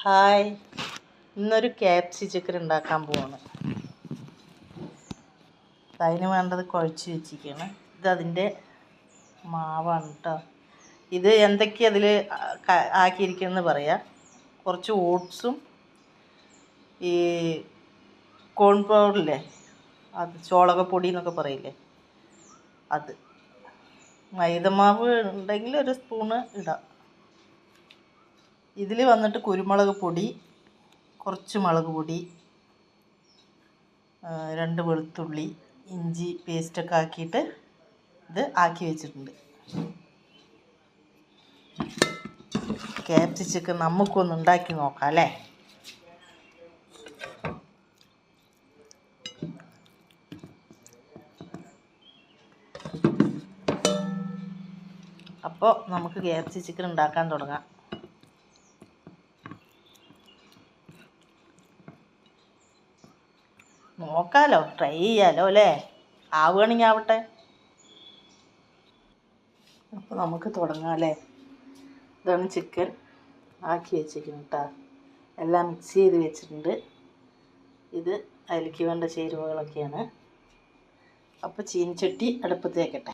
Hi, ഇന്നൊരു KFC chicken ഉണ്ടാക്കാൻ പോവാണ്. അതിന് വേണ്ടത് കുഴച്ച് വെച്ചിരിക്കുകയാണ്. ഇതതിൻ്റെ മാവാണ് കേട്ടോ. ഇത് എന്തൊക്കെയാണ് അതിൽ ആക്കിയിരിക്കുന്നതെന്ന് പറയാം. കുറച്ച് ഓട്സും ഈ കോൺഫ്ലവറില്ലേ, അത് ചോളകപ്പൊടി എന്നൊക്കെ പറയില്ലേ, അത്. മൈദമാവ് ഉണ്ടെങ്കിൽ ഒരു സ്പൂണ് ഇടാം. ഇതിൽ വന്നിട്ട് കുരുമുളക് പൊടി, കുറച്ച് മുളക് പൊടി, 2 വെളുത്തുള്ളി, ഇഞ്ചി പേസ്റ്റൊക്കെ ആക്കിയിട്ട് ഇത് ആക്കി വെച്ചിട്ടുണ്ട്. KFC ചിക്കൻ നമുക്കൊന്ന് ഉണ്ടാക്കി നോക്കാം അല്ലേ? അപ്പോൾ നമുക്ക് KFC ചിക്കൻ ഉണ്ടാക്കാൻ തുടങ്ങാം. നോക്കാലോ, ട്രൈ ചെയ്യാലോ അല്ലേ? ആവുകയാണെങ്കിൽ ആവട്ടെ. അപ്പോൾ നമുക്ക് തുടങ്ങാം അല്ലേ? ഇതാണ് ചിക്കൻ ആക്കി വെച്ചിരിക്കുന്നത് കേട്ടോ. എല്ലാം മിക്സ് ചെയ്ത് വെച്ചിട്ടുണ്ട്. ഇത് അതിലേക്ക് വേണ്ട ചേരുവകളൊക്കെയാണ്. അപ്പോൾ ചീനിച്ചട്ടി അടുപ്പത്ത് വയ്ക്കട്ടെ.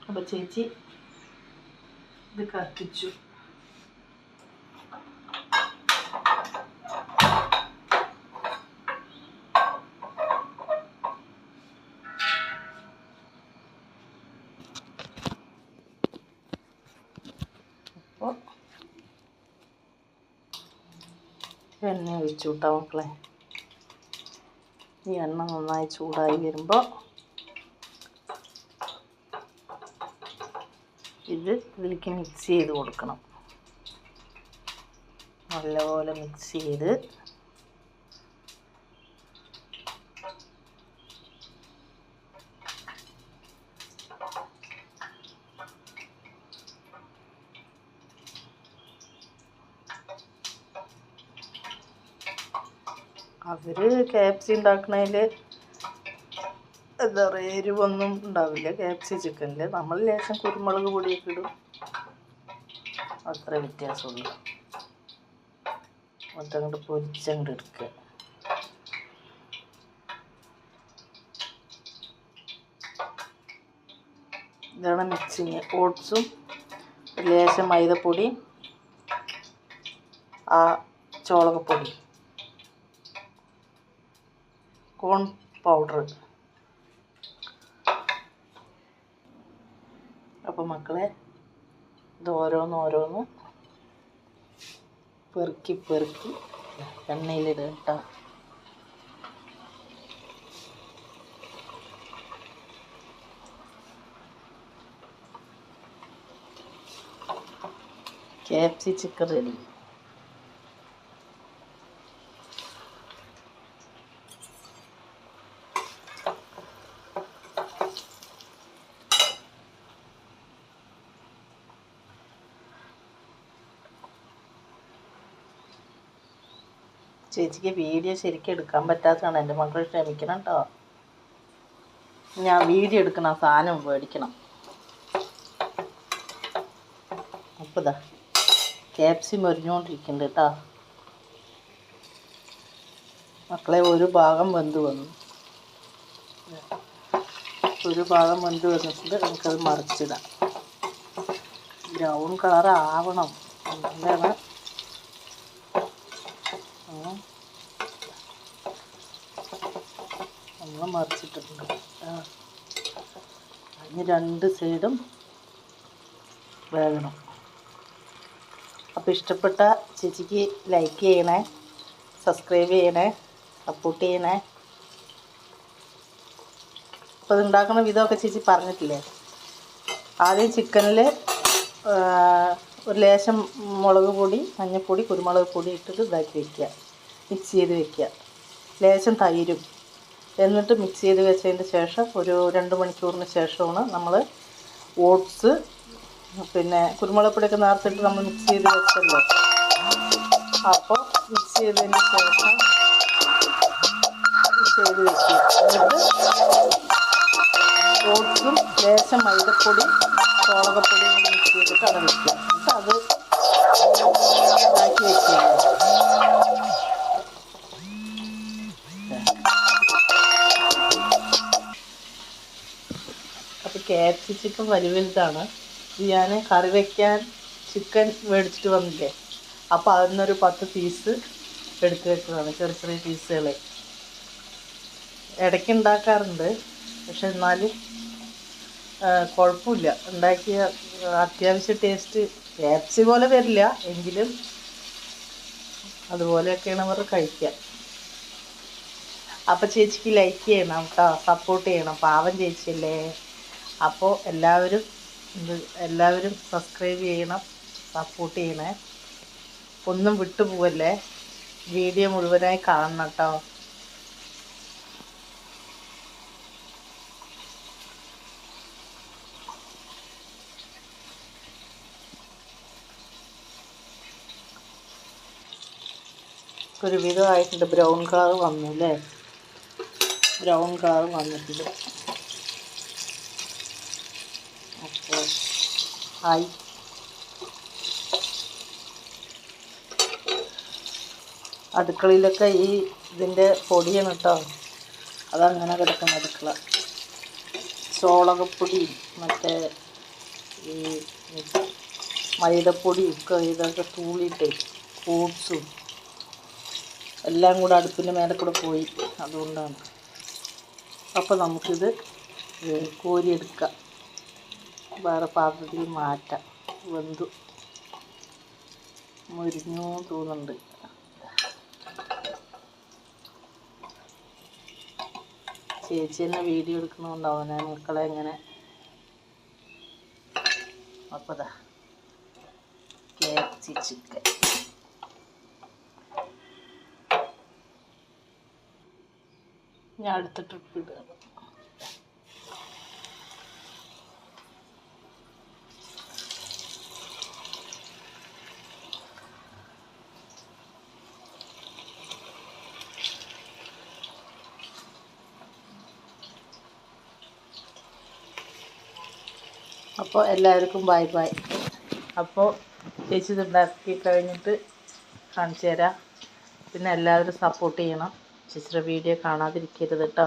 അപ്പോൾ ചേച്ചി ഇത് കത്തിച്ചു. അപ്പോൾ എണ്ണ ഒഴിച്ചു കേട്ടോ മക്കളെ. ഈ എണ്ണ നന്നായി ചൂടായി വരുമ്പോൾ ഇതിലേക്ക് മിക്സ് ചെയ്ത് കൊടുക്കണം. നല്ലപോലെ മിക്സ് ചെയ്ത് അവർ KFC ഉണ്ടാക്കുന്നതിൽ എന്താ പറയുക, എരിവൊന്നും ഉണ്ടാവില്ല KFC ചിക്കനിൽ. നമ്മൾ ലേശം കുരുമുളക് പൊടിയൊക്കെ ഇടും, അത്ര വ്യത്യാസമുള്ളൂ. അതങ്ങോട്ട് പൊരിച്ചങ്ങോട്ട് എടുക്കുക. ഇതാണ് മിക്സിങ്. ഓട്സും ലേശം മൈദപ്പൊടി, ആ ചോളകപ്പൊടി, കോൺ പൗഡർ. അപ്പോൾ മക്കളെ, ഇത് ഓരോന്നോരോന്ന് പെറുക്കി പെറുക്കി എണ്ണയിലിടുക കേട്ടോ. KFC chicken ready. ചേച്ചിക്ക് വീഡിയോ ശരിക്കും എടുക്കാൻ പറ്റാത്തതാണ്. എൻ്റെ മക്കൾ ക്ഷമിക്കണം കേട്ടോ. ഞാൻ വീഡിയോ എടുക്കണം, സാധനം മേടിക്കണം. അപ്പോൾ ഇതാ KFC മൊരിഞ്ഞുകൊണ്ടിരിക്കുന്നുണ്ട് കേട്ടോ മക്കളെ. ഒരു ഭാഗം വെന്ത് വന്നു. ഒരു ഭാഗം വെന്ത് വന്നിട്ടുണ്ട്. നമുക്കത് മറിച്ചിടാം. ബ്രൗൺ കളർ ആവണം. എന്താണ് നമ്മൾ മറിച്ചിട്ടിട്ടുണ്ട്. അതിന് 2 സൈഡും വേകണം. അപ്പോൾ ഇഷ്ടപ്പെട്ട ചേച്ചിക്ക് ലൈക്ക് ചെയ്യണേ, സബ്സ്ക്രൈബ് ചെയ്യണേ, സപ്പോർട്ട് ചെയ്യണേ. അപ്പോൾ അത് ഉണ്ടാക്കുന്ന വിധമൊക്കെ ചേച്ചി പറഞ്ഞിട്ടില്ലേ? ആദ്യം ചിക്കനിൽ ഒരു ലേശം മുളക് പൊടി, മഞ്ഞൾപ്പൊടി, കുരുമുളക് പൊടി ഇട്ടിട്ട് ഇതാക്കി വയ്ക്കുക, മിക്സ് ചെയ്ത് വയ്ക്കുക. ലേശം തൈരും. എന്നിട്ട് മിക്സ് ചെയ്ത് വെച്ചതിന് ശേഷം ഒരു 2 മണിക്കൂറിന് ശേഷമാണ് നമ്മൾ ഓട്സ്, പിന്നെ കുരുമുളക് പൊടിയൊക്കെ നേർത്തിട്ട് നമ്മൾ മിക്സ് ചെയ്ത് വെച്ചല്ലോ. അപ്പോൾ മിക്സ് ചെയ്തതിന് ശേഷം ചെയ്ത് വെക്കുക. എന്നിട്ട് ഓട്സും ലേശം മൈദപ്പൊടി ചോളകപ്പൊടി മിക്സ് ചെയ്തിട്ട് അവിടെ വെക്കുക. എന്നിട്ട് അത് ഇതാക്കി വെക്കുക. അപ്പോൾ KFC ചിക്കൻ വലുതാണ്. ഇത് ഞാൻ കറി വയ്ക്കാൻ ചിക്കൻ മേടിച്ചിട്ട് വന്നില്ലേ, അപ്പോൾ അതിന്നൊരു 10 പീസ് എടുത്ത് വെക്കുന്നതാണ്, ചെറിയ ചെറിയ പീസുകൾ. ഇടയ്ക്ക് ഉണ്ടാക്കാറുണ്ട്, പക്ഷെ എന്നാലും കുഴപ്പമില്ല. ഉണ്ടാക്കിയ അത്യാവശ്യം ടേസ്റ്റ് KFC പോലെ വരില്ല, എങ്കിലും അതുപോലെയൊക്കെയാണ് അവർ കഴിക്കുക. അപ്പോൾ ചേച്ചിക്ക് ലൈക്ക് ചെയ്യണം കേട്ടോ, സപ്പോർട്ട് ചെയ്യണം, പാവം ചേച്ചിയല്ലേ. അപ്പോൾ എല്ലാവരും സബ്സ്ക്രൈബ് ചെയ്യണം, സപ്പോർട്ട് ചെയ്യണേ. ഒന്നും വിട്ടുപോവല്ലേ, വീഡിയോ മുഴുവനായി കാണണം കേട്ടോ. ഒരുവിധമായിട്ടുണ്ട്. ബ്രൗൺ കളർ വന്നു അല്ലേ, ബ്രൗൺ കളർ വന്നിട്ടുണ്ട്. അപ്പോൾ ആയി. അടുക്കളയിലൊക്കെ ഇതിൻ്റെ പൊടിയാണ് കേട്ടോ, അതങ്ങനെ കിടക്കുന്ന അടുക്കള. ചോളകപ്പൊടി മറ്റേ ഈ മൈദപ്പൊടിയും ഒക്കെ ഇതൊക്കെ തൂളിയിട്ട് ഫ്രൂട്ട്സും എല്ലാം കൂടെ അടുപ്പിൻ്റെ മേലെ കൂടെ പോയി, അതുകൊണ്ടാണ്. അപ്പോൾ നമുക്കിത് കോരിയെടുക്കാം, വേറെ പാത്രത്തിൽ മാറ്റാം. വെന്തു മുരിഞ്ഞു തോന്നുന്നുണ്ട്. ചേച്ചി തന്നെ വീഡിയോ എടുക്കണമുണ്ടാവും ഞാൻ മക്കളെ എങ്ങനെ. അപ്പോൾ ദാ KFC ചിക്കൻ. ഞാൻ അടുത്ത ട്രിപ്പ് ഇടുക. അപ്പോൾ എല്ലാവർക്കും ബൈ ബൈ. അപ്പോൾ ചേച്ചി ഇതുണ്ടാക്കി കഴിഞ്ഞിട്ട് കാണിച്ചു തരാം. പിന്നെ എല്ലാവരും സപ്പോർട്ട് ചെയ്യണം. ചേച്ചിയുടെ വീഡിയോ കാണാതിരിക്കരുത് കേട്ടോ.